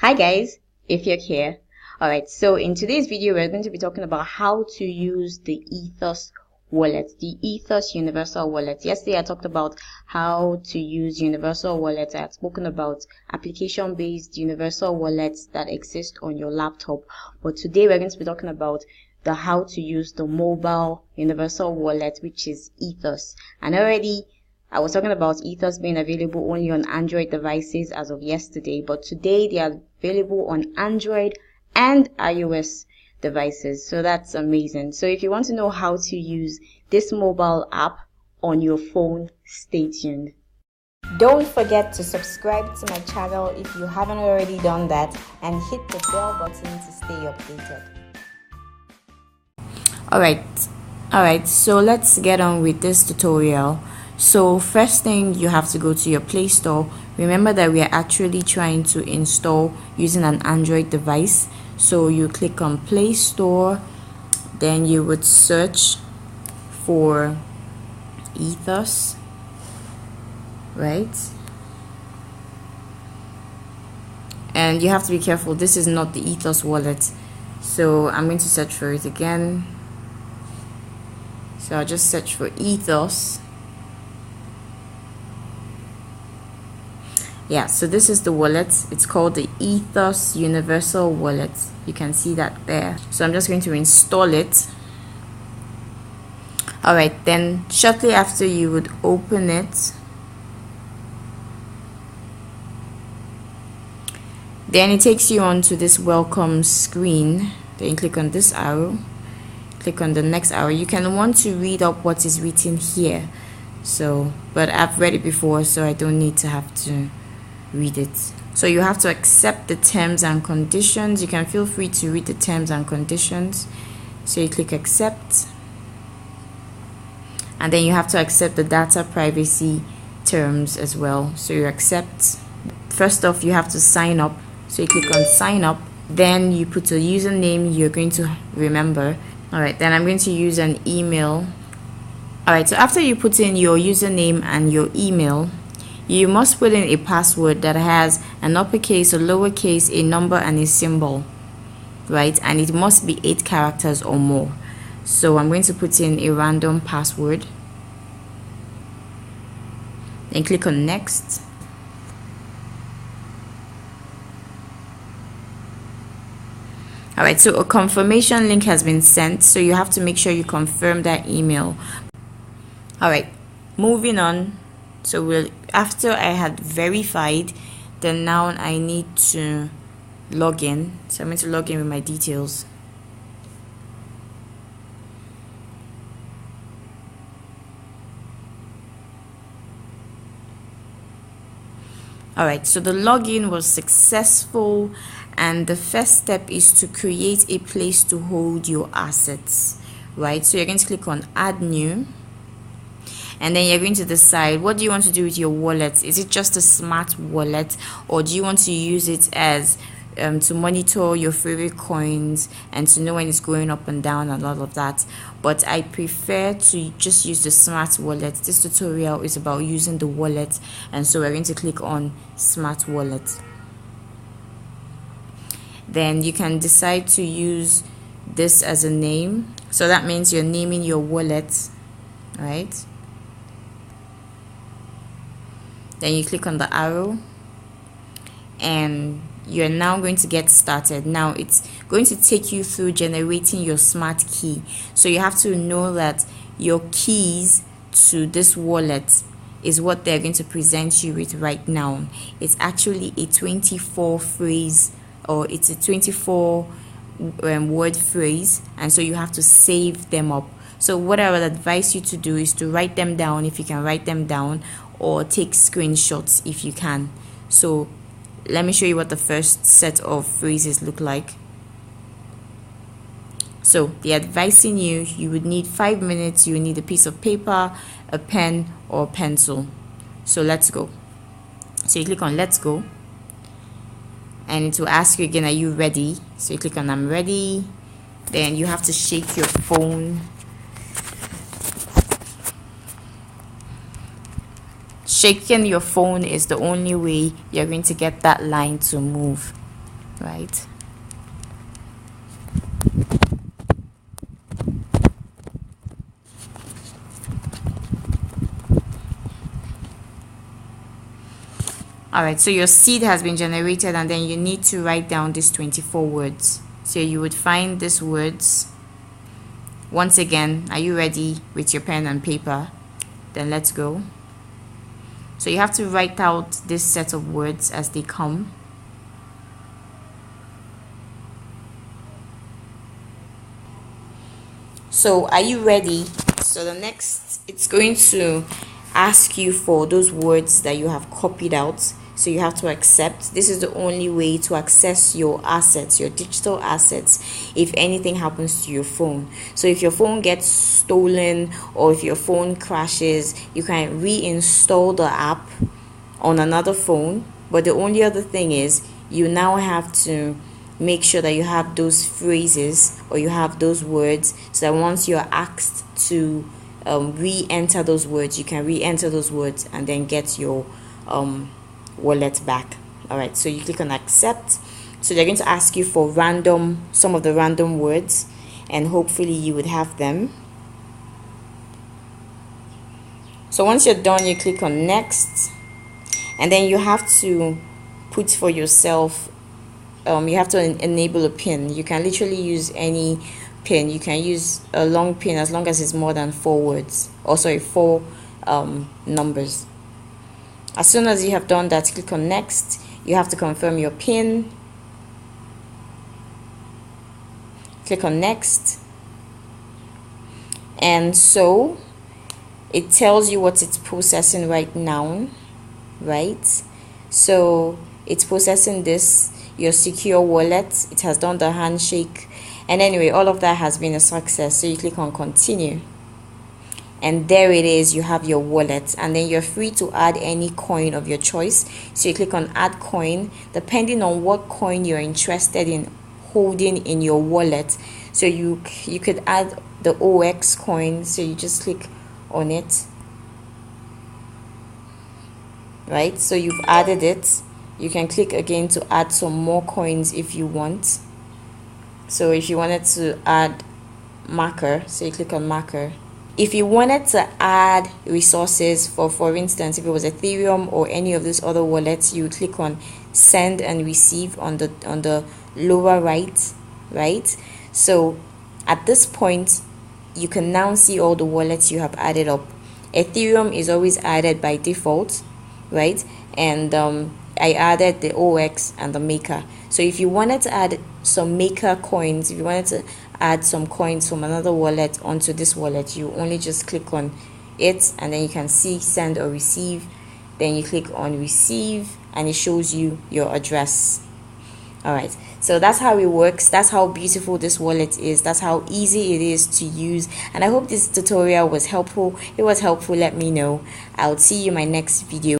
Hi guys, Ethos here. Alright, so in today's video we're going to be talking about how to use the Ethos wallet, the Ethos Universal Wallet. Yesterday I talked about how to use Universal Wallet. I had spoken about application-based Universal Wallets that exist on your laptop. But today we're going to be talking about the how to use the mobile Universal Wallet, which is Ethos. And already I was talking about Ethos being available only on Android devices as of yesterday, but today they are available on Android and iOS devices. So that's amazing. So if you want to know how to use this mobile app on your phone, stay tuned. Don't forget to subscribe to my channel if you haven't already done that, and hit the bell button to stay updated. Alright, so let's get on with this tutorial. So first thing, you have to go to your Play Store. Remember that we are actually trying to install using an Android device. So you click on Play Store, then you would search for Ethos, right? And you have to be careful, this is not the Ethos wallet. So I'm going to search for it again. So I'll just search for Ethos. Yeah, so this is the wallet. It's called the Ethos Universal Wallet. You can see that there. So I'm just going to install it. Alright, then shortly after you would open it, then it takes you on to this welcome screen. Then you click on this arrow, click on the next arrow. You can want to read up what is written here. So, but I've read it before, so I don't need to have to read it. So you have to accept the terms and conditions. You can feel free to read the terms and conditions. So you click accept, and then you have to accept the data privacy terms as well. So you accept. First off, you have to sign up. So you click on sign up, then you put a username you're going to remember. Alright, then I'm going to use an email. Alright, so after you put in your username and your email, you must put in a password that has an uppercase, a lowercase, a number, and a symbol, right? And it must be 8 characters or more. So I'm going to put in a random password. Then click on next. Alright, so a confirmation link has been sent, so you have to make sure you confirm that email. Alright, moving on. So after I had verified, then now I need to log in. So I'm going to log in with my details. Alright, so the login was successful, and the first step is to create a place to hold your assets, right? So you're going to click on add new. And then you're going to decide, what do you want to do with your wallet? Is it just a smart wallet, or do you want to use it as to monitor your favorite coins and to know when it's going up and down and all of that? But I prefer to just use the smart wallet. This tutorial is about using the wallet, and so we're going to click on smart wallet. Then you can decide to use this as a name. So that means you're naming your wallet, right? Then you click on the arrow, and you're now going to get started. Now it's going to take you through generating your smart key. So you have to know that your keys to this wallet is what they're going to present you with right now. It's actually a 24 phrase, or it's a 24 word phrase, and so you have to save them up. So what I would advise you to do is to write them down if you can write them down, or take screenshots if you can. So let me show you what the first set of phrases look like. So they're advising you would need 5 minutes, you need a piece of paper, a pen, or a pencil. So let's go. So you click on let's go, and it will ask you again, are you ready? So you click on I'm ready. Then you have to shake your phone. Shaking your phone is the only way you're going to get that line to move. right? Alright, so your seed has been generated, and then you need to write down these 24 words. So you would find these words. Once again, are you ready with your pen and paper? Then let's go. So you have to write out this set of words as they come. So are you ready? So the next, it's going to ask you for those words that you have copied out. So you have to accept. This is the only way to access your assets, your digital assets, if anything happens to your phone. So if your phone gets stolen or if your phone crashes, you can reinstall the app on another phone. But the only other thing is you now have to make sure that you have those phrases or you have those words, so that once you're asked to re-enter those words, you can re-enter those words and then get your wallet back. Alright, so you click on accept. So they're going to ask you for some of the random words, and hopefully you would have them. So once you're done, you click on next, and then you have to put for yourself, you have to enable a pin. You can literally use any pin. You can use a long pin as long as it's more than 4 words, or sorry, 4 numbers. As soon as you have done that, click on next. You have to confirm your pin. Click on next, and so it tells you what it's processing right now, right? So it's processing this, your secure wallet. It has done the handshake, and anyway, all of that has been a success. So you click on continue, and there it is. You have your wallet, and then you're free to add any coin of your choice. So you click on add coin, depending on what coin you're interested in holding in your wallet. So you could add the OX coin, so you just click on it, right? So you've added it. You can click again to add some more coins if you want. So if you wanted to add marker, so you click on marker. If you wanted to add resources, for instance, if it was Ethereum or any of these other wallets, you would click on send and receive on the lower right? So at this point, you can now see all the wallets you have added up. Ethereum is always added by default, right? And I added the OX and the maker. So if you wanted to add some maker coins, if you wanted to add some coins from another wallet onto this wallet, you only just click on it, and then you can see send or receive. Then you click on receive, and it shows you your address. Alright, so that's how it works. That's how beautiful this wallet is. That's how easy it is to use. And I hope this tutorial was helpful. If it was helpful, let me know. I'll see you in my next video.